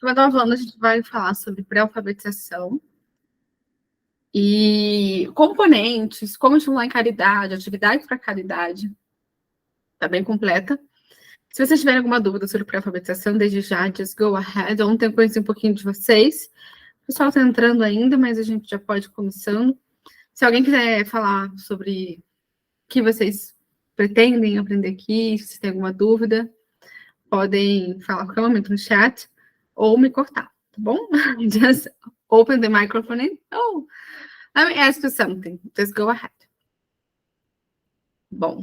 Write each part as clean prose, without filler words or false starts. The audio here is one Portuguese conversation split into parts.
Como eu estava falando, a gente vai falar sobre pré-alfabetização e componentes, como estimular em caridade, atividades para caridade. Está bem completa. Se vocês tiverem alguma dúvida sobre pré-alfabetização, desde já, just go ahead. Ontem eu conheci um pouquinho de vocês. O pessoal está entrando ainda, mas a gente já pode ir começando. Se alguém quiser falar sobre o que vocês pretendem aprender aqui, se tem alguma dúvida, podem falar a qualquer momento no chat ou me cortar, tá bom? Just open the microphone and, oh, let me ask you something. Just go ahead. Bom,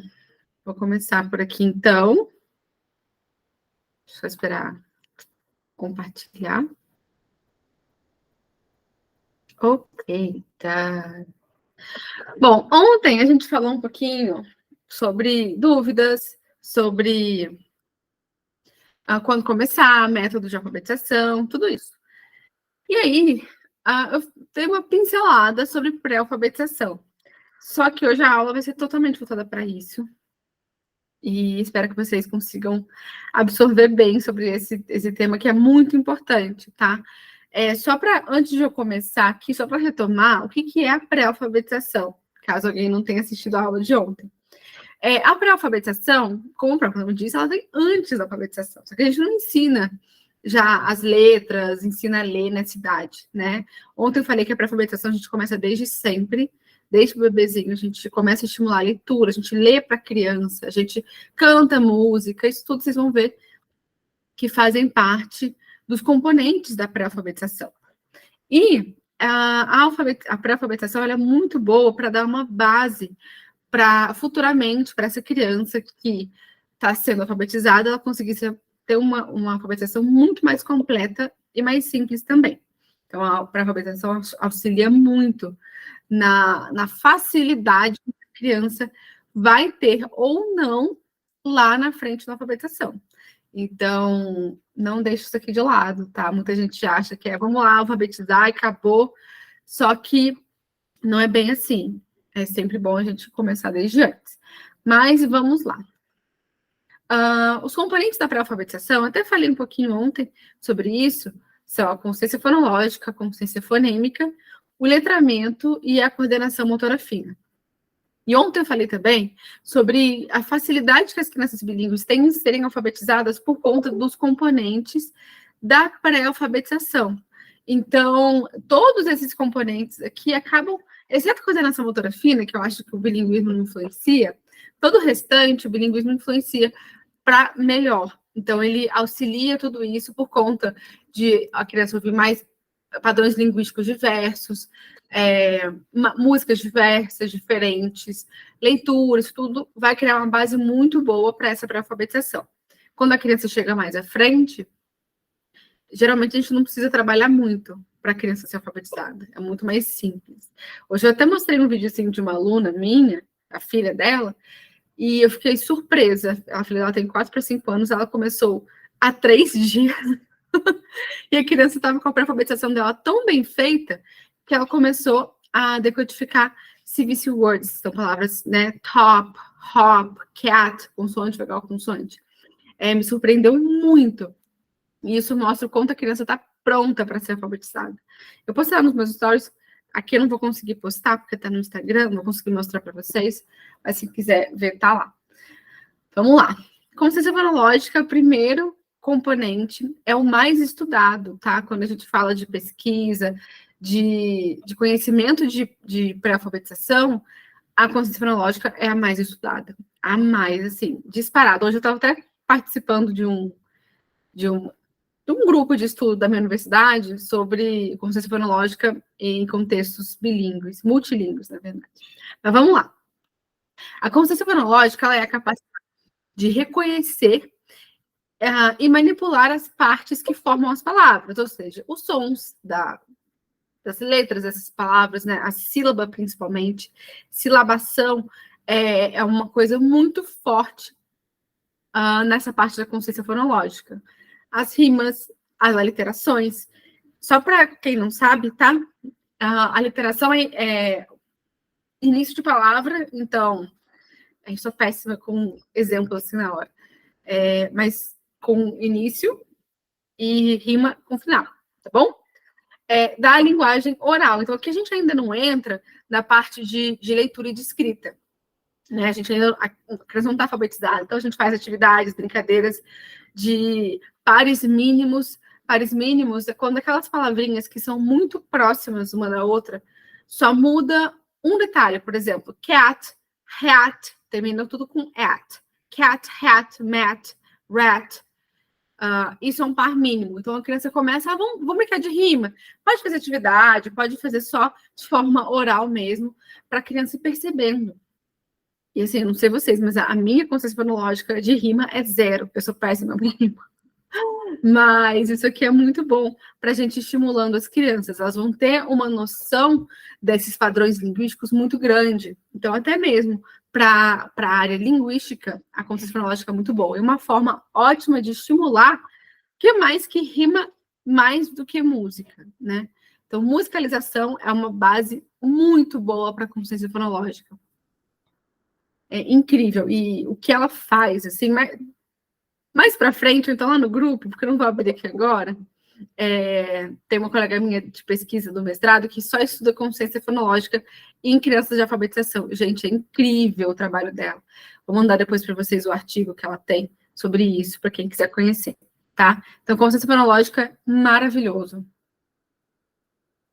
vou começar por aqui, então. Deixa eu esperar compartilhar. Ok, tá. Bom, ontem a gente falou um pouquinho sobre dúvidas, sobre quando começar, método de alfabetização, tudo isso. E aí, eu dei uma pincelada sobre pré-alfabetização. Só que hoje a aula vai ser totalmente voltada para isso. E espero que vocês consigam absorver bem sobre esse tema, que é muito importante, tá? Só para, antes de eu começar aqui, só para retomar, o que é a pré-alfabetização? Caso alguém não tenha assistido a aula de ontem. A pré-alfabetização, como o próprio nome diz, ela vem antes da alfabetização. Só que a gente não ensina já as letras, ensina a ler nessa idade, né? Ontem eu falei que a pré-alfabetização a gente começa desde sempre, desde o bebezinho, a gente começa a estimular a leitura, a gente lê para a criança, a gente canta música, isso tudo vocês vão ver que fazem parte dos componentes da pré-alfabetização. E a pré-alfabetização é muito boa para dar uma base para futuramente, para essa criança que está sendo alfabetizada, ela conseguir ter uma alfabetização muito mais completa e mais simples também. Então, a pré-alfabetização auxilia muito na facilidade que a criança vai ter ou não lá na frente da alfabetização. Então, não deixe isso aqui de lado, tá? Muita gente acha que vamos lá, alfabetizar e acabou. Só que não é bem assim. É sempre bom a gente começar desde antes. Mas vamos lá. Os componentes da pré-alfabetização, até falei um pouquinho ontem sobre isso, são a consciência fonológica, a consciência fonêmica, o letramento e a coordenação motora fina. E ontem eu falei também sobre a facilidade que as crianças bilíngues têm em serem alfabetizadas por conta dos componentes da pré-alfabetização. Então, todos esses componentes aqui acabam, exceto a coordenação motora fina, que eu acho que o bilinguismo não influencia, todo o restante, o bilinguismo influencia para melhor. Então, ele auxilia tudo isso por conta de a criança ouvir mais padrões linguísticos diversos, músicas diversas, diferentes, leituras, tudo vai criar uma base muito boa para essa pré-alfabetização. Quando a criança chega mais à frente, geralmente a gente não precisa trabalhar muito para a criança ser alfabetizada, é muito mais simples. Hoje eu até mostrei um vídeo assim, de uma aluna minha, a filha dela, e eu fiquei surpresa. A filha dela tem 4 para 5 anos, ela começou há 3 dias, e a criança estava com a pré-alfabetização dela tão bem feita, que ela começou a decodificar CVC words, são palavras, né, top, hop, cat, consoante, vogal, consoante. Me surpreendeu muito. E isso mostra o quanto a criança está pronta para ser alfabetizada. Eu postei lá nos meus stories, aqui eu não vou conseguir postar, porque está no Instagram, não vou conseguir mostrar para vocês, mas se quiser ver, tá lá. Vamos lá. Consciência fonológica, primeiro componente, é o mais estudado, tá? Quando a gente fala de pesquisa, de conhecimento de pré-alfabetização, a consciência fonológica é a mais estudada. A mais, assim, disparada. Hoje eu estava até participando de um grupo de estudo da minha universidade sobre consciência fonológica em contextos bilíngues, multilíngues, na verdade. Mas vamos lá. A consciência fonológica ela é a capacidade de reconhecer e manipular as partes que formam as palavras, ou seja, os sons das letras dessas palavras, né? A sílaba principalmente, silabação é uma coisa muito forte nessa parte da consciência fonológica. As rimas, as aliterações. Só para quem não sabe, tá? A aliteração é início de palavra, então, a gente sou péssima com exemplo assim na hora, mas com início e rima com final, tá bom? Da linguagem oral. Então, aqui a gente ainda não entra na parte de leitura e de escrita. Né? A criança não está alfabetizada, então a gente faz atividades, brincadeiras de pares mínimos. Pares mínimos é quando aquelas palavrinhas que são muito próximas uma da outra, só muda um detalhe, por exemplo, cat, hat, termina tudo com at. Cat, hat, mat, rat. Isso é um par mínimo. Então a criança começa, vamos brincar de rima. Pode fazer atividade, pode fazer só de forma oral mesmo, para a criança ir percebendo. E assim, eu não sei vocês, mas a minha consciência fonológica de rima é 0. Eu sou péssima para rima. Mas isso aqui é muito bom para a gente estimulando as crianças. Elas vão ter uma noção desses padrões linguísticos muito grande. Então, até mesmo para a área linguística, a consciência fonológica é muito boa. E uma forma ótima de estimular, que é mais que rima, mais do que música, né? Então, musicalização é uma base muito boa para a consciência fonológica. É incrível. E o que ela faz, assim, mais para frente, então lá no grupo, porque eu não vou abrir aqui agora, tem uma colega minha de pesquisa do mestrado que só estuda consciência fonológica em crianças de alfabetização. Gente, é incrível o trabalho dela. Vou mandar depois para vocês o artigo que ela tem sobre isso, para quem quiser conhecer, tá? Então, consciência fonológica, maravilhoso.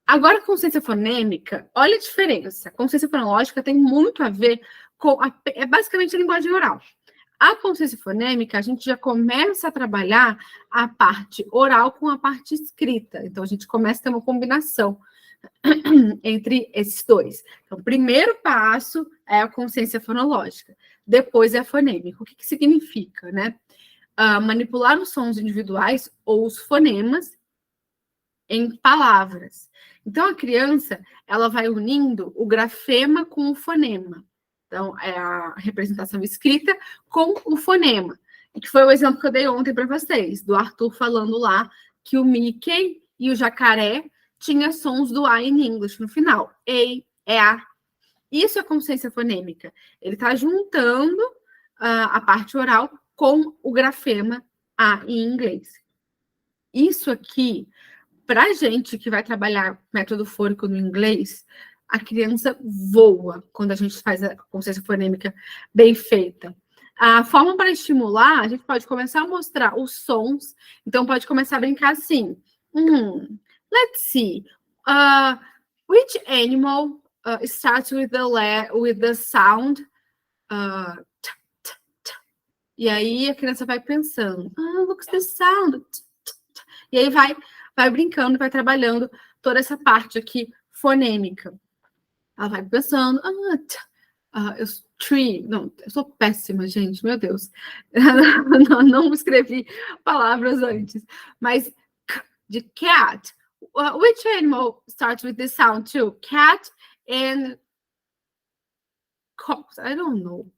Agora, consciência fonêmica, olha a diferença. A consciência fonológica tem muito a ver com... é basicamente a linguagem oral. A consciência fonêmica, a gente já começa a trabalhar a parte oral com a parte escrita. Então, a gente começa a ter uma combinação entre esses dois. Então, o primeiro passo é a consciência fonológica. Depois é a fonêmica. O que significa, né? Manipular os sons individuais ou os fonemas em palavras. Então, a criança, ela vai unindo o grafema com o fonema. Então, é a representação escrita com o fonema. Que foi o exemplo que eu dei ontem para vocês, do Arthur falando lá que o Mickey e o jacaré tinham sons do A em inglês no final. E, A. Isso é consciência fonêmica. Ele está juntando a parte oral com o grafema A em inglês. Isso aqui, para a gente que vai trabalhar método fônico no inglês, a criança voa quando a gente faz a consciência fonêmica bem feita. A forma para estimular, a gente pode começar a mostrar os sons. Então, pode começar a brincar assim. Let's see. Which animal starts with the sound? T, t, t. E aí a criança vai pensando. Look at the sound. T, t, t. E aí vai brincando, vai trabalhando toda essa parte aqui fonêmica. Ela vai pensando, tree. Não, eu sou péssima, gente, meu Deus. Não escrevi palavras antes. Mas de cat. Which animal starts with this sound too? Cat and cock. I don't know.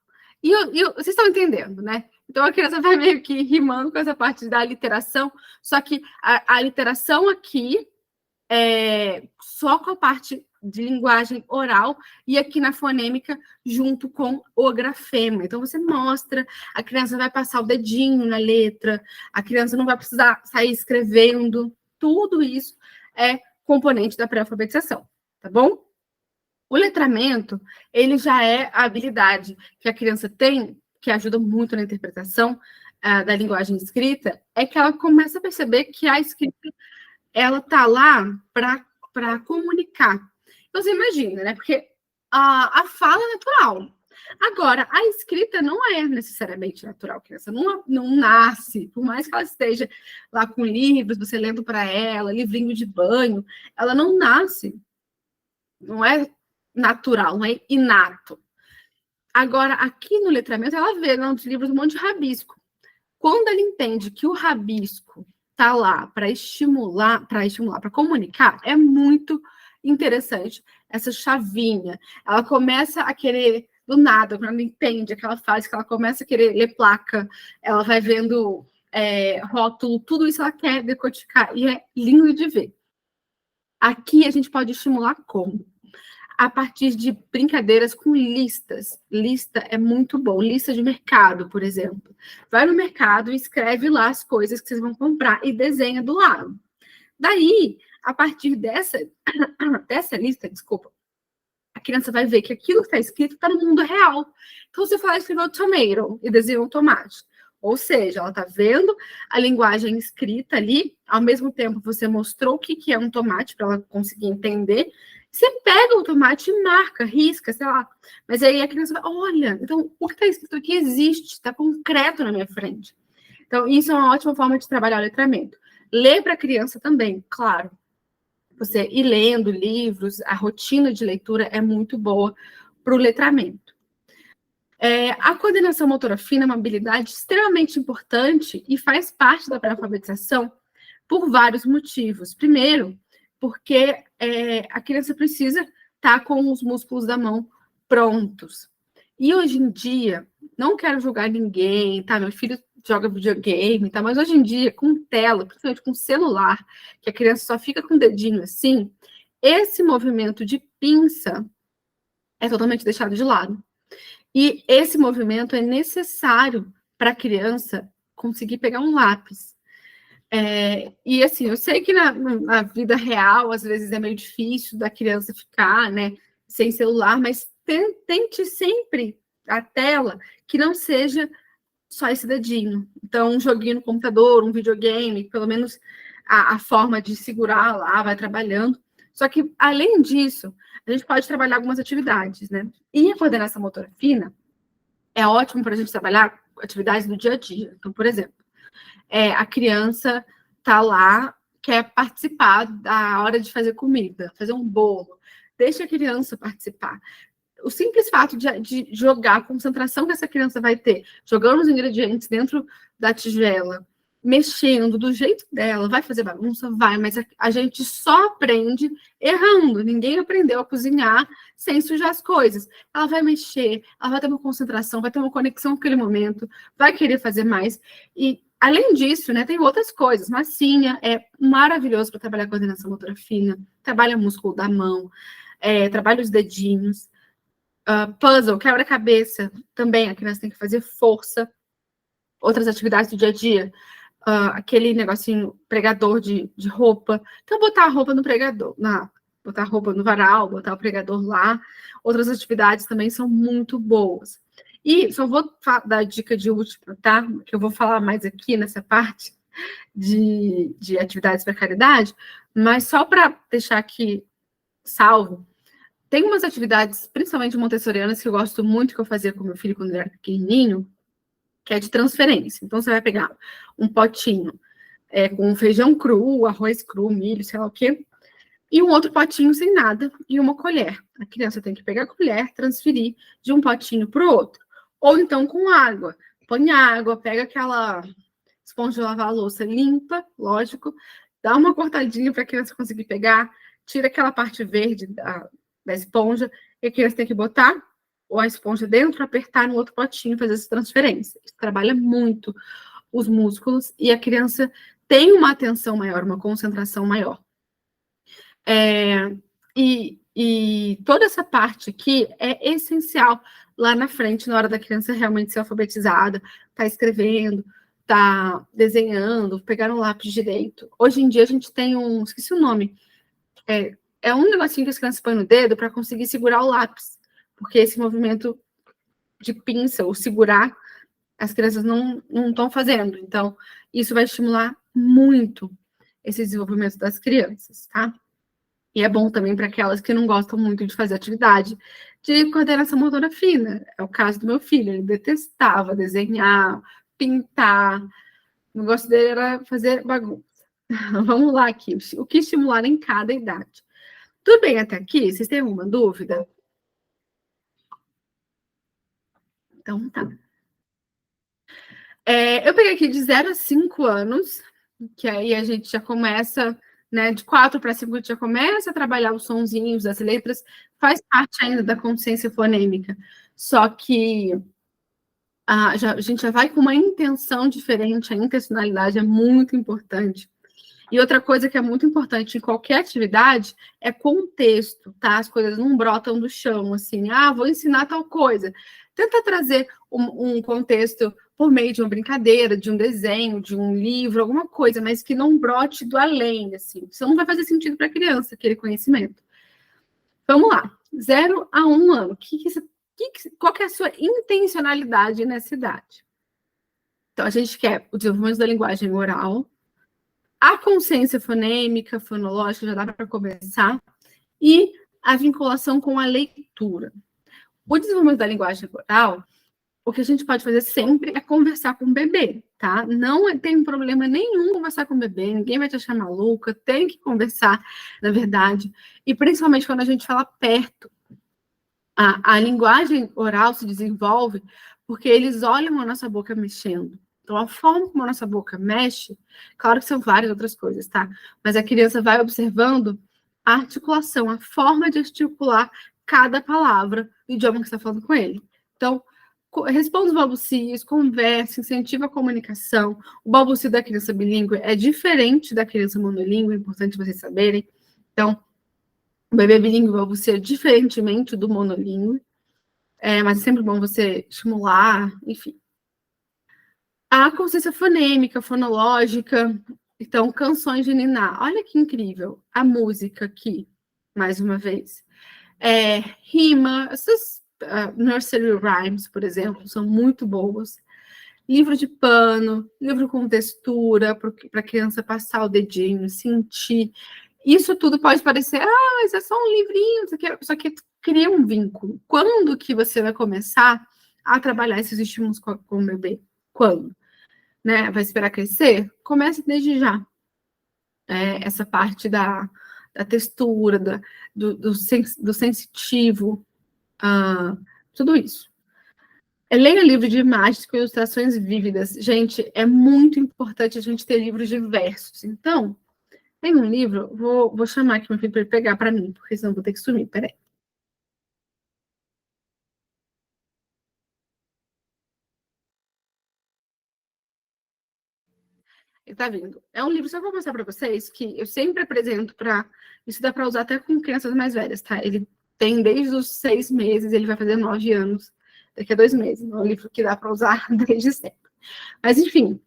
E vocês estão entendendo, né? Então a criança vai meio que rimando com essa parte da literação, só que a literação aqui é só com a parte de linguagem oral e aqui na fonêmica junto com o grafema. Então você mostra, a criança vai passar o dedinho na letra, a criança não vai precisar sair escrevendo, tudo isso é componente da pré-alfabetização, tá bom? O letramento, ele já é a habilidade que a criança tem, que ajuda muito na interpretação da linguagem escrita, é que ela começa a perceber que a escrita ela tá lá para comunicar. Então, você imagina, né? Porque a fala é natural. Agora, a escrita não é necessariamente natural. A criança não nasce, por mais que ela esteja lá com livros, você lendo para ela, livrinho de banho, ela não nasce. Não é natural, não é inato. Agora, aqui no letramento, ela vê nos livros um monte de rabisco. Quando ela entende que o rabisco está lá para estimular, para comunicar, é muito interessante essa chavinha. Ela começa a querer, do nada, quando ela entende aquela fase que ela começa a querer ler placa, ela vai vendo rótulo, tudo isso ela quer decodificar, e é lindo de ver. Aqui a gente pode estimular como? a partir de brincadeiras com listas. Lista é muito bom. Lista de mercado, por exemplo. Vai no mercado e escreve lá as coisas que vocês vão comprar e desenha do lado. Daí, a partir dessa lista, desculpa, a criança vai ver que aquilo que está escrito está no mundo real. Então, você fala, escreveu tomato e desenhou um tomate. Ou seja, ela está vendo a linguagem escrita ali, ao mesmo tempo você mostrou o que é um tomate para ela conseguir entender. Você pega o tomate e marca, risca, sei lá. Mas aí a criança vai, olha, então o que está escrito aqui existe, está concreto na minha frente. Então, isso é uma ótima forma de trabalhar o letramento. Ler para a criança também, claro. Você ir lendo livros, a rotina de leitura é muito boa para o letramento. A coordenação motora fina é uma habilidade extremamente importante e faz parte da pré-alfabetização por vários motivos. Primeiro, porque a criança precisa estar com os músculos da mão prontos. E hoje em dia, não quero julgar ninguém, tá? Meu filho joga videogame, tá? Mas hoje em dia, com tela, principalmente com celular, que a criança só fica com o dedinho assim, esse movimento de pinça é totalmente deixado de lado. E esse movimento é necessário para a criança conseguir pegar um lápis. E assim, eu sei que na vida real, às vezes é meio difícil da criança ficar, né, sem celular, mas tente sempre a tela que não seja só esse dedinho. Então, um joguinho no computador, um videogame, pelo menos a forma de segurar lá, vai trabalhando. Só que, além disso, a gente pode trabalhar algumas atividades, né? E a coordenação motora fina é ótimo para a gente trabalhar atividades do dia a dia. Então, por exemplo, a criança está lá, quer participar da hora de fazer comida, fazer um bolo. Deixa a criança participar. O simples fato de jogar, a concentração que essa criança vai ter, jogando os ingredientes dentro da tigela, mexendo do jeito dela, vai fazer bagunça? Vai, mas a gente só aprende errando. Ninguém aprendeu a cozinhar sem sujar as coisas. Ela vai mexer, ela vai ter uma concentração, vai ter uma conexão com aquele momento, vai querer fazer mais. E, além disso, né, tem outras coisas. Massinha é maravilhoso para trabalhar coordenação motora fina, trabalha o músculo da mão, trabalha os dedinhos. Puzzle, quebra-cabeça, também a criança tem que fazer força. Outras atividades do dia a dia, aquele negocinho pregador de roupa. Então, botar a roupa no pregador, botar a roupa no varal, botar o pregador lá. Outras atividades também são muito boas. E só vou dar dica de última, tá? Que eu vou falar mais aqui nessa parte de atividades para caridade, mas só para deixar aqui salvo, tem umas atividades, principalmente montessorianas, que eu gosto muito, que eu fazia com meu filho quando ele era pequenininho, que é de transferência. Então, você vai pegar um potinho com feijão cru, arroz cru, milho, sei lá o quê, e um outro potinho sem nada, e uma colher. A criança tem que pegar a colher, transferir de um potinho para o outro. Ou então com água. Põe água, pega aquela esponja de lavar a louça limpa, lógico, dá uma cortadinha para a criança conseguir pegar, tira aquela parte verde da esponja, e a criança tem que botar ou a esponja dentro, apertar no outro potinho, fazer essa transferência. Isso trabalha muito os músculos e a criança tem uma atenção maior, uma concentração maior. E toda essa parte aqui é essencial lá na frente, na hora da criança realmente ser alfabetizada, tá escrevendo, tá desenhando, pegar um lápis direito. Hoje em dia a gente tem esqueci o nome, é um negocinho que as crianças põem no dedo para conseguir segurar o lápis, porque esse movimento de pinça ou segurar, as crianças não estão fazendo. Então, isso vai estimular muito esse desenvolvimento das crianças, tá? E é bom também para aquelas que não gostam muito de fazer atividade de coordenação motora fina. É o caso do meu filho, ele detestava desenhar, pintar. O negócio dele era fazer bagunça. Vamos lá aqui, o que estimular em cada idade. Tudo bem até aqui? Vocês têm alguma dúvida? Então, tá. Eu peguei aqui de 0 a 5 anos, que aí a gente já começa, né, de 4 para 5 a gente já começa a trabalhar os sonzinhos, as letras, faz parte ainda da consciência fonêmica, só que a gente já vai com uma intenção diferente, a intencionalidade é muito importante. E outra coisa que é muito importante em qualquer atividade é contexto, tá? As coisas não brotam do chão, assim, vou ensinar tal coisa. Tenta trazer um contexto por meio de uma brincadeira, de um desenho, de um livro, alguma coisa, mas que não brote do além, assim. Isso não vai fazer sentido para a criança, aquele conhecimento. Vamos lá. 0 a 1 ano. Qual que é a sua intencionalidade nessa idade? Então, a gente quer o desenvolvimento da linguagem oral, a consciência fonêmica, fonológica, já dá para começar, e a vinculação com a leitura. O desenvolvimento da linguagem oral, o que a gente pode fazer sempre é conversar com o bebê, tá? Não tem problema nenhum conversar com o bebê, ninguém vai te achar maluca, tem que conversar, na verdade, e principalmente quando a gente fala perto. A linguagem oral se desenvolve porque eles olham a nossa boca mexendo. Então, a forma como a nossa boca mexe, claro que são várias outras coisas, tá? Mas a criança vai observando a articulação, a forma de articular cada palavra do idioma que você está falando com ele. Então, responda os balbucios, converse, incentiva a comunicação. O balbucio da criança bilíngue é diferente da criança monolíngue, é importante vocês saberem. Então, o bebê bilíngue balbucia diferentemente do monolíngue, mas é sempre bom você estimular, enfim. A consciência fonêmica, fonológica, então, canções de niná. Olha que incrível, a música aqui, mais uma vez. Rima, essas nursery rhymes, por exemplo, são muito boas. Livro de pano, livro com textura, para a criança passar o dedinho, sentir. Isso tudo pode parecer, mas é só um livrinho, só que cria um vínculo. Quando que você vai começar a trabalhar esses estímulos com o bebê? Quando? Né? Vai esperar crescer? Comece desde já. Essa parte da textura, do sensitivo, tudo isso. Leia livro de imagens com ilustrações vívidas. Gente, é muito importante a gente ter livros diversos. Então, tem um livro, vou chamar aqui meu filho para ele pegar para mim, porque senão vou ter que sumir, peraí. Ele tá vindo. É um livro, só vou mostrar para vocês, que eu sempre apresento para... Isso dá para usar até com crianças mais velhas, tá? Ele tem desde os 6 meses, ele vai fazer 9 anos daqui a 2 meses. É um livro que dá para usar desde sempre. Mas, enfim,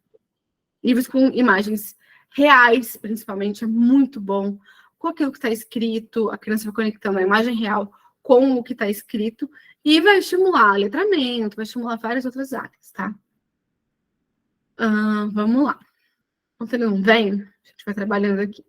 livros com imagens reais, principalmente, é muito bom. Com aquilo que está escrito, a criança vai conectando a imagem real com o que está escrito e vai estimular letramento, vai estimular várias outras áreas, tá? Vamos lá. Enquanto ele não vem, a gente vai trabalhando aqui.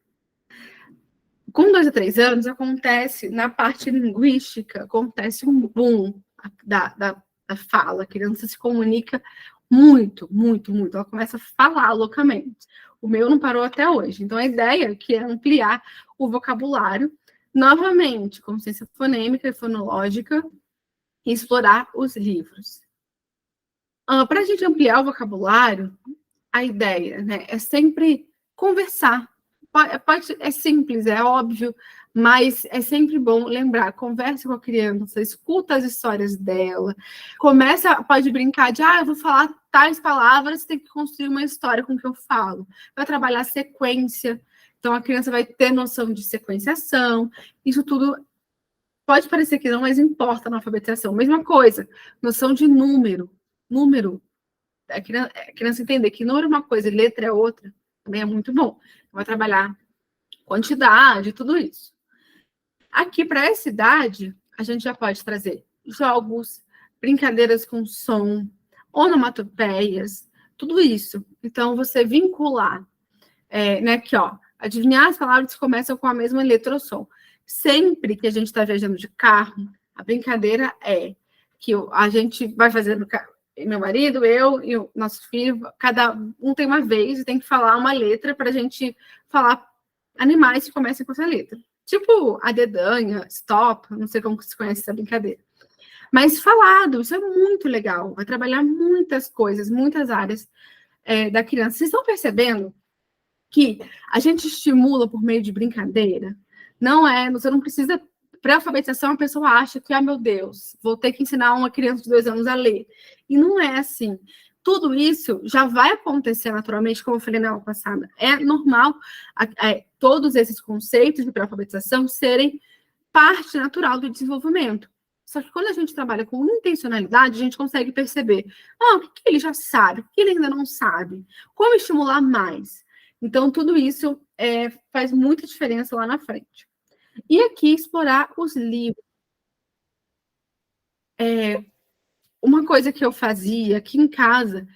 Com 2 a 3 anos, acontece, na parte linguística, acontece um boom da fala. A criança se comunica muito, muito, muito. Ela começa a falar loucamente. O meu não parou até hoje. Então, a ideia aqui é ampliar o vocabulário, novamente, consciência fonêmica e fonológica, e explorar os livros. Para a gente ampliar o vocabulário, a ideia, né, é sempre conversar. É simples, é óbvio, mas é sempre bom lembrar, converse com a criança, escuta as histórias dela, pode brincar de, eu vou falar tais palavras, tem que construir uma história com o que eu falo. Vai trabalhar sequência, então a criança vai ter noção de sequenciação, isso tudo pode parecer que não, mas importa na alfabetização. Mesma coisa, noção de número, a criança entender que número é uma coisa e letra é outra, também é muito bom. Vai trabalhar quantidade, tudo isso. Aqui, para essa idade, a gente já pode trazer jogos, brincadeiras com som, onomatopeias, tudo isso. Então, você vincular, né, aqui, ó, adivinhar as palavras que começam com a mesma letra ou som. Sempre que a gente está viajando de carro, a brincadeira é que a gente vai fazendo... Meu marido, eu e o nosso filho, cada um tem uma vez e tem que falar uma letra para a gente falar animais que comecem com essa letra. Tipo a dedanha, stop, não sei como se conhece essa brincadeira. Mas falado, isso é muito legal. Vai trabalhar muitas coisas, muitas áreas da criança. Vocês estão percebendo que a gente estimula por meio de brincadeira? Você não precisa... Pré-alfabetização, a pessoa acha que, meu Deus, vou ter que ensinar uma criança de 2 anos a ler. E não é assim. tudo isso já vai acontecer naturalmente, como eu falei na aula passada. É normal todos esses conceitos de pré-alfabetização serem parte natural do desenvolvimento. Só que quando a gente trabalha com intencionalidade, a gente consegue perceber o que ele já sabe, o que ele ainda não sabe, como estimular mais. Então, tudo isso faz muita diferença lá na frente. E aqui, explorar os livros. Uma coisa que eu fazia aqui em casa,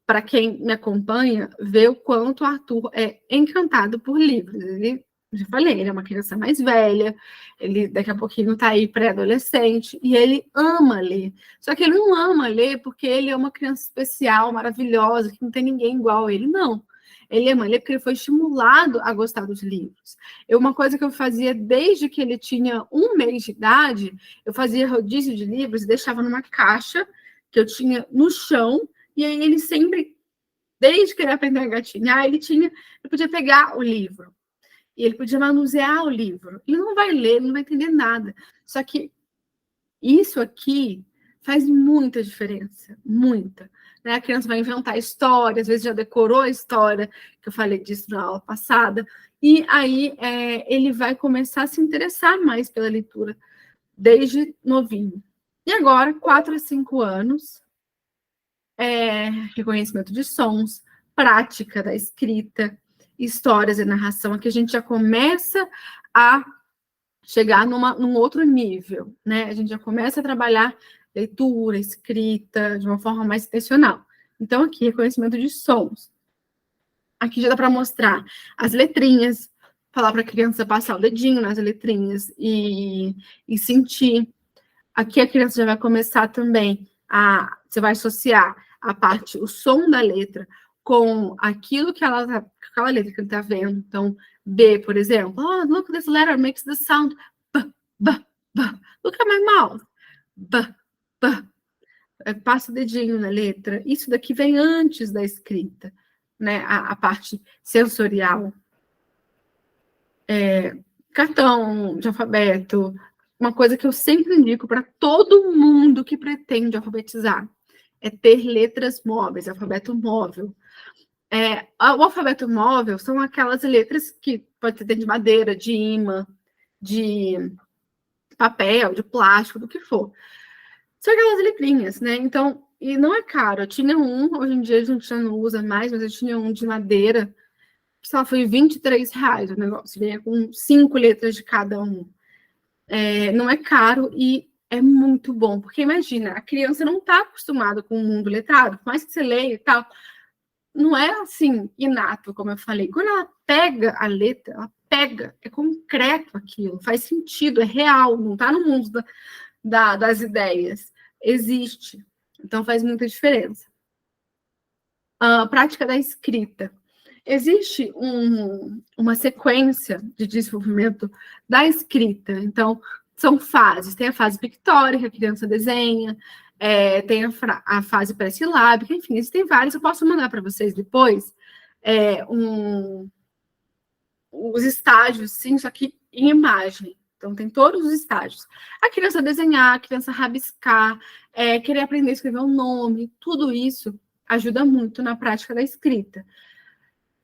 para quem me acompanha, vê o quanto o Arthur é encantado por livros. Ele, já falei, ele é uma criança mais velha, ele daqui a pouquinho está aí pré-adolescente, e ele ama ler. Só que ele não ama ler porque ele é uma criança especial, maravilhosa, que não tem ninguém igual a ele, não. Ele ama ler porque ele foi estimulado a gostar dos livros. Uma coisa que eu fazia desde que ele tinha 1 mês de idade, eu fazia rodízio de livros e deixava numa caixa que eu tinha no chão, e aí ele sempre, desde que ele aprendeu a engatinhar, ele podia pegar o livro. E ele podia manusear o livro. Ele não vai ler, ele não vai entender nada. Só que isso aqui faz muita diferença, muita. Né? A criança vai inventar história, às vezes já decorou a história, que eu falei disso na aula passada, e aí ele vai começar a se interessar mais pela leitura, desde novinho. E agora, 4 a 5 anos, reconhecimento de sons, prática da escrita, histórias e narração. Aqui a gente já começa a chegar num outro nível, né? A gente já começa a trabalhar leitura, escrita, de uma forma mais intencional. Então, aqui, reconhecimento de sons. Aqui já dá para mostrar as letrinhas, falar para a criança passar o dedinho nas letrinhas e sentir. Aqui a criança já vai começar também você vai associar o som da letra com aquilo que aquela letra que ele está vendo. Então, B, por exemplo, look, this letter makes the sound B, B, B. Look at my mouth. B, B. Passa o dedinho na letra. Isso daqui vem antes da escrita, né? A parte sensorial. Cartão de alfabeto, uma coisa que eu sempre indico para todo mundo que pretende alfabetizar é ter letras móveis, alfabeto móvel. O alfabeto móvel são aquelas letras que pode ser de madeira, de imã, de papel, de plástico, do que for. São aquelas letrinhas, né? Então, e não é caro. Eu tinha hoje em dia a gente já não usa mais, mas eu tinha um de madeira, que só foi R$23 o negócio, vinha com 5 letras de cada um. Não é caro e é muito bom, porque imagina, a criança não está acostumada com o mundo letrado, por mais que você leia e tal, não é assim, inato, como eu falei. Quando ela pega a letra, ela pega, é concreto aquilo, faz sentido, é real, não está no mundo das ideias, existe. Então faz muita diferença. A prática da escrita. Existe uma sequência de desenvolvimento da escrita. Então, são fases. Tem a fase pictórica, que a criança desenha, tem a fase pré-silábica, enfim, existem várias. Eu posso mandar para vocês depois os estágios, sim, só que em imagem. Então, tem todos os estágios. A criança desenhar, a criança rabiscar, querer aprender a escrever um nome, tudo isso ajuda muito na prática da escrita.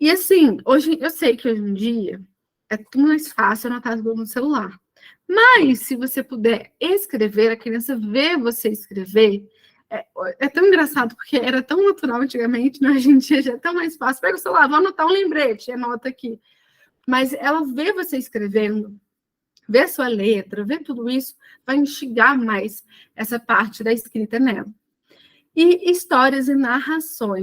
E assim, eu sei que hoje em dia é tudo mais fácil anotar as coisas no celular. Mas, se você puder escrever, a criança vê você escrever, é tão engraçado, porque era tão natural antigamente, né? Hoje em dia já é tão mais fácil. Pega o celular, vou anotar um lembrete, anota aqui. Mas ela vê você escrevendo, vê a sua letra, vê tudo isso, vai instigar mais essa parte da escrita nela. E histórias e narração.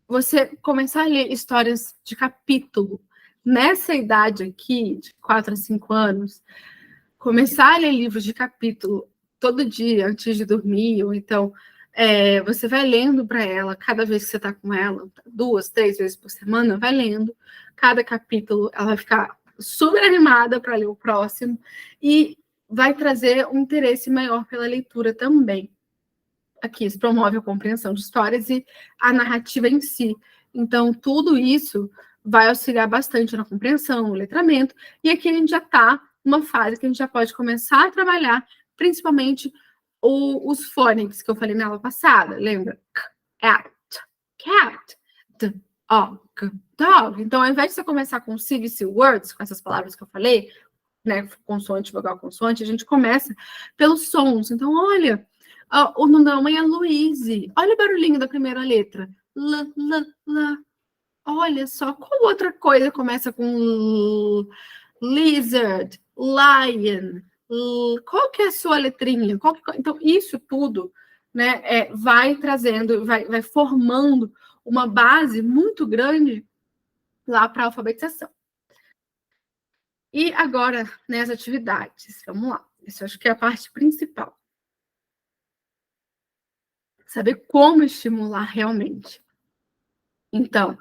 Você começar a ler histórias de capítulo, nessa idade aqui, de 4 a 5 anos, começar a ler livros de capítulo todo dia, antes de dormir, ou então você vai lendo para ela, cada vez que você está com ela, 2, 3 vezes por semana, vai lendo, cada capítulo, ela vai ficar super animada para ler o próximo, e vai trazer um interesse maior pela leitura também. Aqui, isso promove a compreensão de histórias e a narrativa em si. Então, tudo isso vai auxiliar bastante na compreensão, no letramento, e aqui a gente já está numa fase que a gente já pode começar a trabalhar, principalmente os phonics que eu falei na aula passada, lembra? Cat, dog, dog. Então, ao invés de você começar com CVC words, com essas palavras que eu falei, né, consoante, vogal, consoante, a gente começa pelos sons. Então, olha, o nome da mãe é Louise. Olha o barulhinho da primeira letra. L, l, l. Olha só, qual outra coisa começa com L? Lizard, lion, qual que é a sua letrinha? Então, isso tudo, né, vai trazendo, vai formando uma base muito grande lá para a alfabetização. E agora, né, as atividades. Vamos lá. Isso eu acho que é a parte principal. Saber como estimular realmente. Então,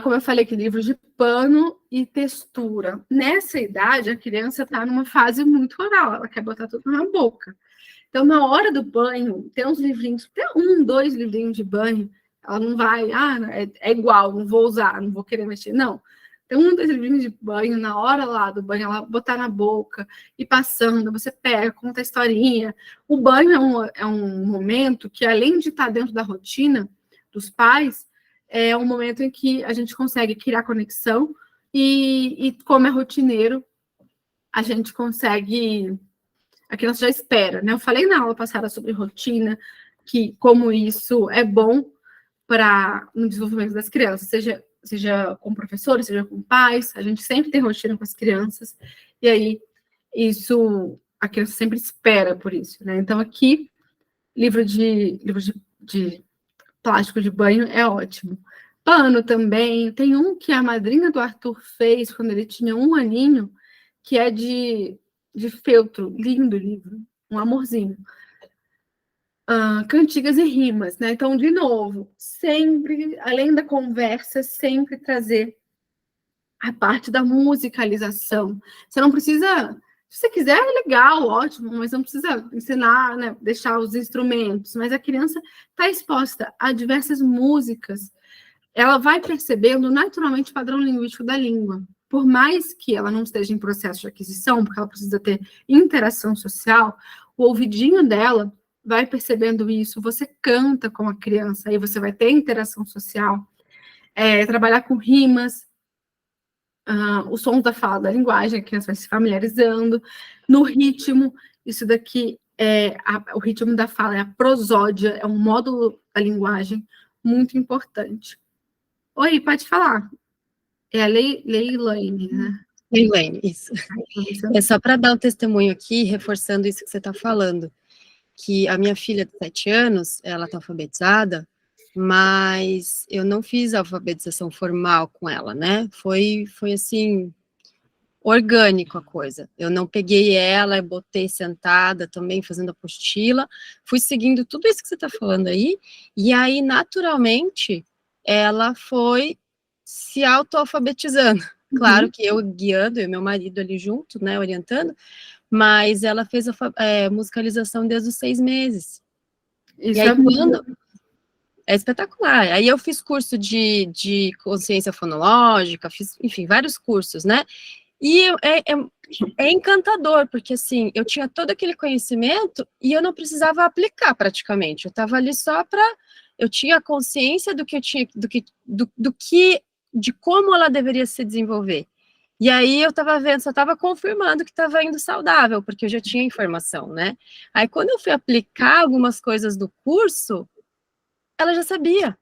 como eu falei, que livros de pano e textura. Nessa idade, a criança está numa fase muito oral, ela quer botar tudo na boca. Então, na hora do banho, tem uns livrinhos, tem 1, 2 livrinhos de banho, ela não vai, é igual, não vou usar, não vou querer mexer. Não. Tem 1, 2 livrinhos de banho, na hora lá do banho, ela botar na boca e passando, você pega, conta a historinha. O banho é um momento que, além de estar dentro da rotina dos pais, é um momento em que a gente consegue criar conexão e como é rotineiro, a gente consegue... A criança já espera, né? Eu falei na aula passada sobre rotina, que como isso é bom para o desenvolvimento das crianças, seja com professores, seja com pais, a gente sempre tem rotina com as crianças, e aí isso, a criança sempre espera por isso, né? Então aqui, livro de plástico de banho é ótimo. Pano também, tem um que a madrinha do Arthur fez quando ele tinha 1 aninho, que é de feltro, lindo livro, um amorzinho. Cantigas e rimas, né? Então, de novo, sempre, além da conversa, sempre trazer a parte da musicalização. Você não precisa, se você quiser, é legal, ótimo, mas não precisa ensinar, né, deixar os instrumentos, mas a criança está exposta a diversas músicas, ela vai percebendo naturalmente o padrão linguístico da língua. Por mais que ela não esteja em processo de aquisição, porque ela precisa ter interação social, o ouvidinho dela vai percebendo isso. Você canta com a criança, aí você vai ter interação social. Trabalhar com rimas, os sons da fala da linguagem, a criança vai se familiarizando. No ritmo, isso daqui o ritmo da fala é a prosódia, é um módulo da linguagem muito importante. Oi, pode falar. É a Leilane, né? Leilane, isso. É só para dar um testemunho aqui, reforçando isso que você está falando, que a minha filha de 7 anos, ela está alfabetizada, mas eu não fiz a alfabetização formal com ela, né? Foi assim, orgânico a coisa. Eu não peguei ela e botei sentada também, fazendo apostila, fui seguindo tudo isso que você está falando aí, e aí, naturalmente, ela foi se auto-alfabetizando. Claro que eu guiando, e meu marido ali junto, né, orientando, mas ela fez a musicalização desde os 6 meses. Isso e aí, é espetacular. Aí eu fiz curso de consciência fonológica, fiz, enfim, vários cursos, né? E é encantador, porque assim, eu tinha todo aquele conhecimento e eu não precisava aplicar praticamente. Eu estava ali só para. Eu tinha consciência do que eu tinha, de como ela deveria se desenvolver. E aí eu estava vendo, só estava confirmando que estava indo saudável, porque eu já tinha informação, né? Aí quando eu fui aplicar algumas coisas do curso, ela já sabia.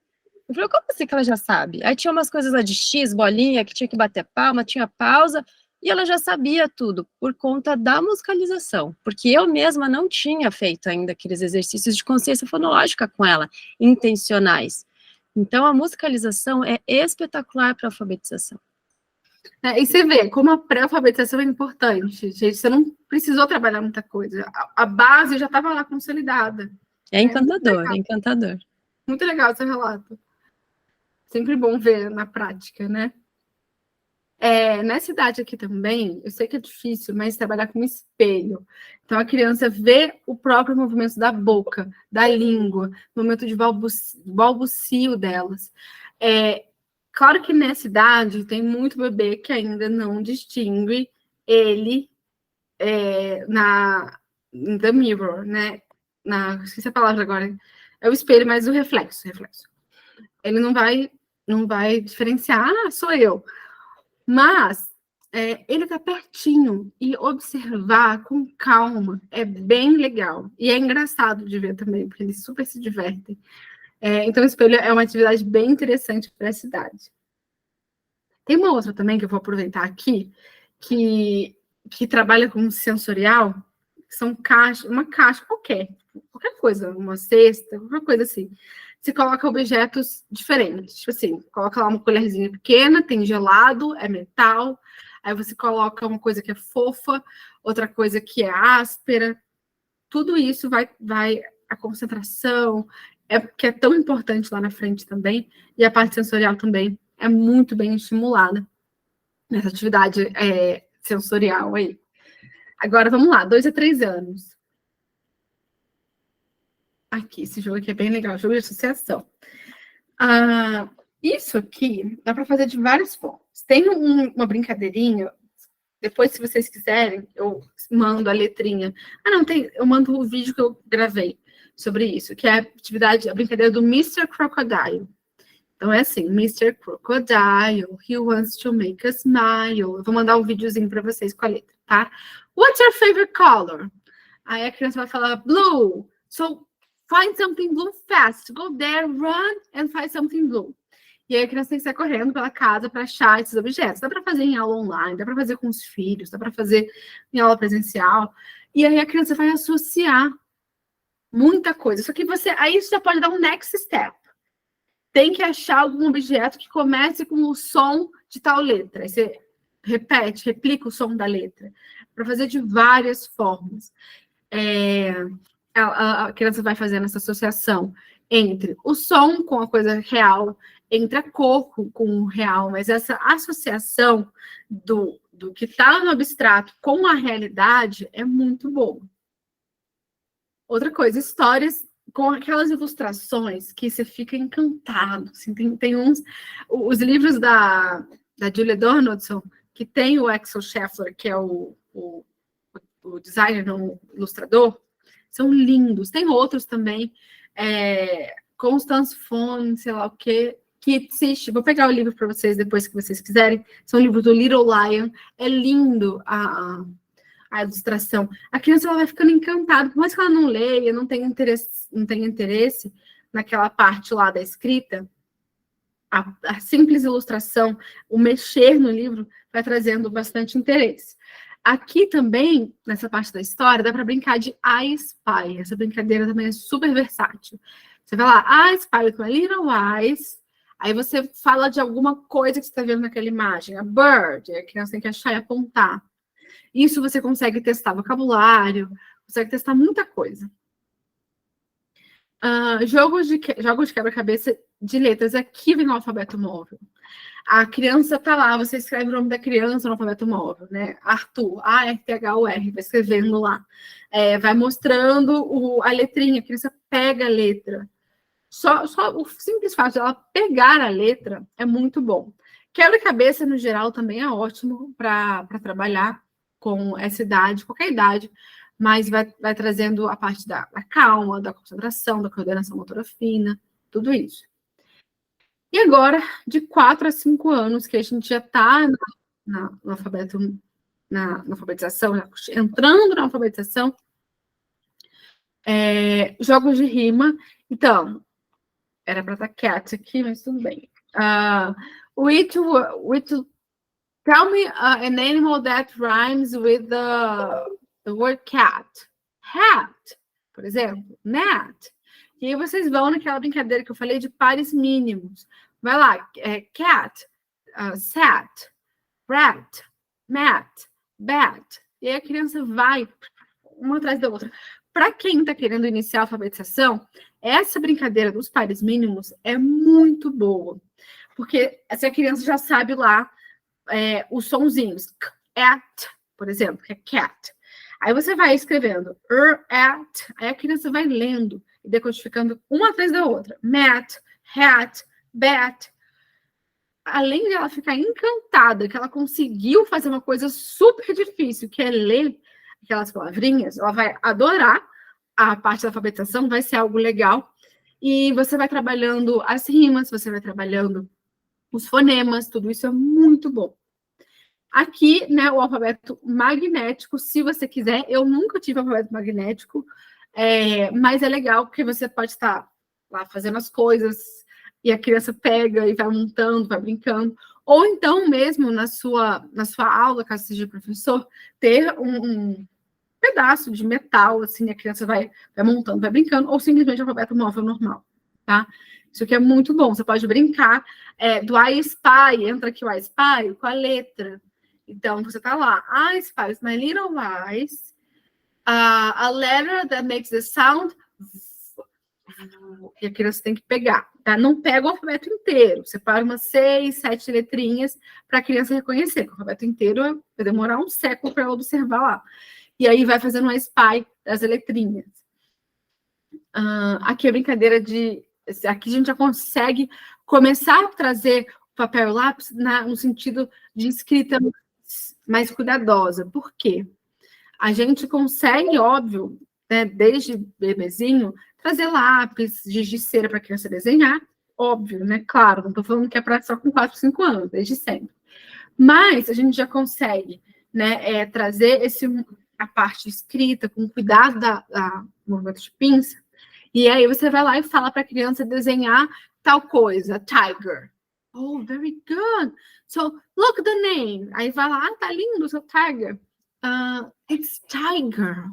Eu falei, como assim que ela já sabe? Aí tinha umas coisas lá de X, bolinha, que tinha que bater palma, tinha pausa, e ela já sabia tudo, por conta da musicalização, porque eu mesma não tinha feito ainda aqueles exercícios de consciência fonológica com ela, intencionais. Então, a musicalização é espetacular para a alfabetização. E você vê como a pré-alfabetização é importante, gente. Você não precisou trabalhar muita coisa. A base já estava lá consolidada. É encantador, é encantador. Muito legal esse relato. Sempre bom ver na prática, né? Nessa idade aqui também, eu sei que é difícil, mas trabalhar com espelho. Então, a criança vê o próprio movimento da boca, da língua, no momento de balbucio delas. Claro que nessa idade tem muito bebê que ainda não distingue ele na the mirror, né? esqueci a palavra agora. É o espelho, mas o reflexo. Ele não vai diferenciar, sou eu. Mas ele tá pertinho e observar com calma é bem legal. E é engraçado de ver também, porque eles super se divertem. Então, o espelho é uma atividade bem interessante para essa idade. Tem uma outra também que eu vou aproveitar aqui, que trabalha com sensorial, que são uma caixa qualquer coisa, uma cesta, qualquer coisa assim. Você coloca objetos diferentes, tipo assim, coloca lá uma colherzinha pequena, tem gelado, é metal, aí você coloca uma coisa que é fofa, outra coisa que é áspera, tudo isso vai a concentração, que é tão importante lá na frente também, e a parte sensorial também é muito bem estimulada nessa atividade sensorial aí. Agora, vamos lá, 2 a 3 anos. Aqui, esse jogo aqui é bem legal, jogo de associação. Isso aqui dá para fazer de várias formas. Tem uma brincadeirinha, depois, se vocês quiserem, eu mando a letrinha. Não, eu mando o vídeo que eu gravei sobre isso, que é a brincadeira do Mr. Crocodile. Então, é assim, Mr. Crocodile, he wants to make a smile. Eu vou mandar um videozinho para vocês com a letra, tá? What's your favorite color? Aí a criança vai falar blue. So, find something blue fast. Go there, run, and find something blue. E aí a criança tem que sair correndo pela casa para achar esses objetos. Dá para fazer em aula online, dá para fazer com os filhos, dá para fazer em aula presencial. E aí a criança vai associar muita coisa. Só que aí você já pode dar um next step. Tem que achar algum objeto que comece com o som de tal letra. Aí você replica o som da letra. Para fazer de várias formas. A criança vai fazendo essa associação entre o som com a coisa real, entre a cor com o real, mas essa associação do que está no abstrato com a realidade é muito boa. Outra coisa, histórias com aquelas ilustrações que você fica encantado. Assim, tem os livros da Julia Donaldson, que tem o Axel Scheffler, que é o designer, não, ilustrador, são lindos. Tem outros também, Constance Fon, sei lá o quê, vou pegar o livro para vocês depois que vocês quiserem. São livros do Little Lion. É lindo a ilustração. A criança ela vai ficando encantada, por mais que ela não leia, não tenha interesse naquela parte lá da escrita, a simples ilustração, o mexer no livro vai trazendo bastante interesse. Aqui também, nessa parte da história, dá para brincar de I Spy. Essa brincadeira também é super versátil. Você vai lá, I spy with my little eyes. Aí você fala de alguma coisa que você está vendo naquela imagem. A bird, a criança tem que achar e apontar. Isso você consegue testar vocabulário, consegue testar muita coisa. Jogos de quebra-cabeça de letras. Aqui vem o alfabeto móvel. A criança está lá, você escreve o nome da criança no alfabeto móvel, né? Arthur, A-R-T-H-U-R, vai escrevendo lá. Vai mostrando a letrinha, a criança pega a letra. Só o simples fato de ela pegar a letra é muito bom. Quebra-cabeça, no geral, também é ótimo para trabalhar com essa idade, qualquer idade, mas vai trazendo a parte da calma, da concentração, da coordenação motora fina, tudo isso. E agora, de 4 a 5 anos, que a gente já está na alfabetização, entrando na alfabetização, jogos de rima. Então, era para estar cat aqui, mas tudo bem. Tell me an animal that rhymes with the word cat. Hat, por exemplo. Gnat. E aí vocês vão naquela brincadeira que eu falei de pares mínimos. Vai lá, cat, sat, rat, mat, bat. E aí a criança vai uma atrás da outra. Para quem está querendo iniciar a alfabetização, essa brincadeira dos pares mínimos é muito boa. Porque essa criança já sabe lá os sonzinhos. At, por exemplo, que é cat. Aí você vai escrevendo at, aí a criança vai lendo e decodificando uma atrás da outra. Mat, hat, bat. Além de ela ficar encantada que ela conseguiu fazer uma coisa super difícil, que é ler aquelas palavrinhas, ela vai adorar a parte da alfabetização vai ser algo legal. E você vai trabalhando as rimas, você vai trabalhando os fonemas, tudo isso é muito bom. Aqui, né, o alfabeto magnético, se você quiser, eu nunca tive alfabeto magnético, mas é legal porque você pode estar lá fazendo as coisas e a criança pega e vai montando, vai brincando. Ou então, mesmo na sua aula, caso seja professor, ter um pedaço de metal, assim, a criança vai montando, vai brincando, ou simplesmente alfabeto móvel normal, tá? Isso aqui é muito bom. Você pode brincar do I spy, entra aqui o I spy com a letra. Então, você tá lá, I spy my little eyes, a letter that makes the sound, e a criança tem que pegar, tá? Não pega o alfabeto inteiro, separa umas 6, 7 letrinhas para a criança reconhecer, porque o alfabeto inteiro vai demorar um século para ela observar lá. E aí vai fazendo uma spy das letrinhas. Aqui é brincadeira de... Aqui a gente já consegue começar a trazer o papel e o lápis no sentido de escrita mais cuidadosa. Por quê? A gente consegue, óbvio, né, desde bebezinho, trazer lápis, giz de cera para a criança desenhar. Óbvio, né? Claro, não estou falando que é para só com 4, 5 anos, desde sempre. Mas a gente já consegue, né, trazer a parte escrita com cuidado da movimento de pinça. E aí você vai lá e fala para a criança desenhar tal coisa, tiger. Oh, very good. So, look the name. Aí vai lá, tá lindo o seu tiger. It's tiger.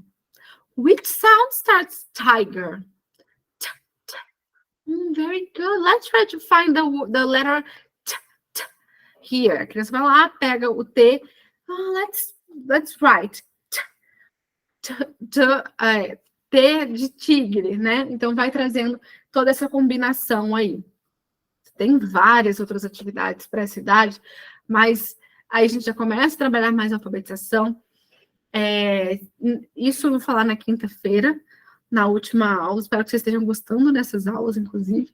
Which sound starts tiger? Very good. Let's try to find the letter here. A criança vai lá, pega o T. Let's write. T de tigre, né? Então vai trazendo toda essa combinação aí. Tem várias outras atividades para essa idade, mas aí a gente já começa a trabalhar mais a alfabetização. Isso eu vou falar na quinta-feira, na última aula. Espero que vocês estejam gostando dessas aulas, inclusive.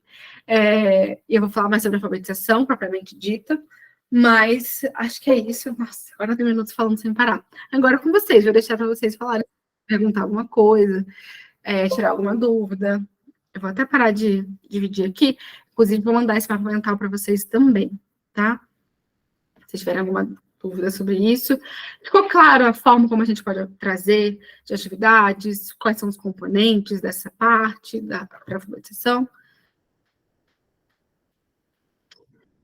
Eu vou falar mais sobre alfabetização, propriamente dita, mas acho que é isso. Nossa, agora tem minutos falando sem parar. Agora com vocês, vou deixar para vocês falarem, perguntar alguma coisa, tirar alguma dúvida. Eu vou até parar de dividir aqui, inclusive vou mandar esse mapa mental para vocês também, tá? Se tiverem alguma dúvida sobre isso. Ficou claro a forma como a gente pode trazer de atividades, quais são os componentes dessa parte da alfabetização?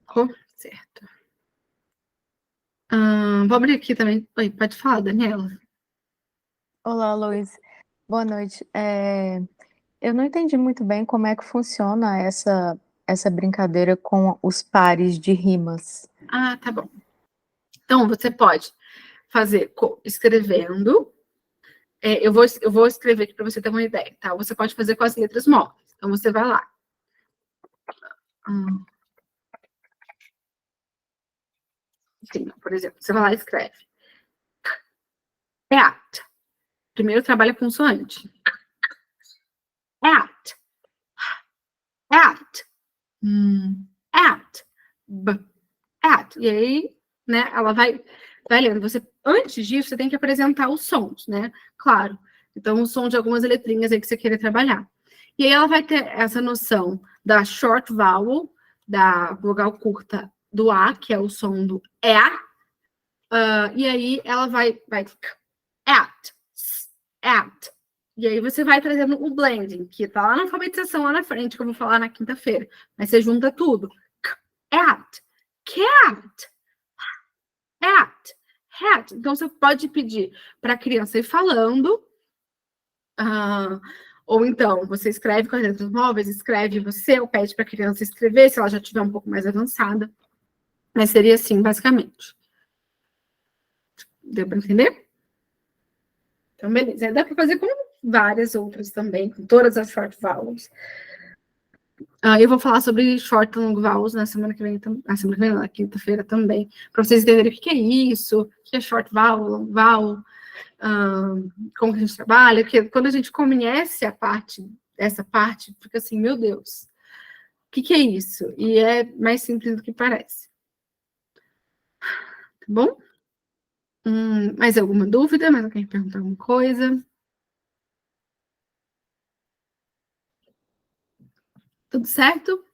Ficou certo. Vou abrir aqui também. Oi, pode falar, Daniela. Olá, Luiz. Boa noite. Eu não entendi muito bem como é que funciona essa brincadeira com os pares de rimas. Tá bom. Então, você pode fazer escrevendo. Eu vou escrever aqui para você ter uma ideia, tá? Você pode fazer com as letras móveis. Então, você vai lá. Sim, por exemplo, você vai lá e escreve. At. Primeiro trabalha consoante. At. At. At. B. At. E aí, né, ela vai lendo. Antes disso, você tem que apresentar os sons, né? Claro. Então, o som de algumas letrinhas aí que você queira trabalhar. E aí ela vai ter essa noção da short vowel, da vogal curta do A, que é o som do E. E aí ela vai at. E aí você vai trazendo o blending, que tá lá na alfabetização, lá na frente, que eu vou falar na quinta-feira. Mas você junta tudo. At, cat, at, hat. Então, você pode pedir para a criança ir falando, ou então, você escreve com as letras móveis, escreve você, ou pede para a criança escrever, se ela já estiver um pouco mais avançada. Mas seria assim, basicamente. Deu para entender? Então, beleza. Dá para fazer com várias outras também, com todas as short vowels. Eu vou falar sobre short e long vowels na semana que vem, na quinta-feira também, para vocês entenderem o que é isso, o que é short vowel, long vowel, como que a gente trabalha, porque quando a gente conhece essa parte, fica assim, meu Deus, o que é isso? E é mais simples do que parece. Tá bom? Mais alguma dúvida? Mais alguém perguntar alguma coisa? Tudo certo?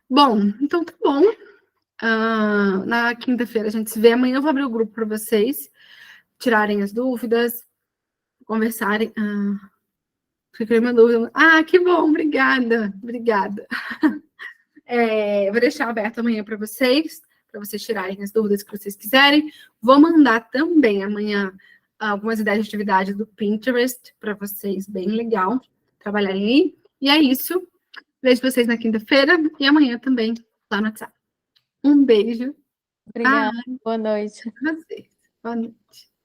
Bom, então tá bom. Na quinta-feira a gente se vê. Amanhã eu vou abrir o grupo para vocês tirarem as dúvidas, conversarem. Fiquei uma dúvida. Que bom, obrigada. Vou deixar aberto amanhã para vocês tirarem as dúvidas que vocês quiserem. Vou mandar também amanhã algumas ideias de atividade do Pinterest para vocês, bem legal, trabalharem aí. E é isso. Vejo vocês na quinta-feira e amanhã também lá no WhatsApp. Um beijo. Obrigada, boa noite. Pra vocês. Boa noite.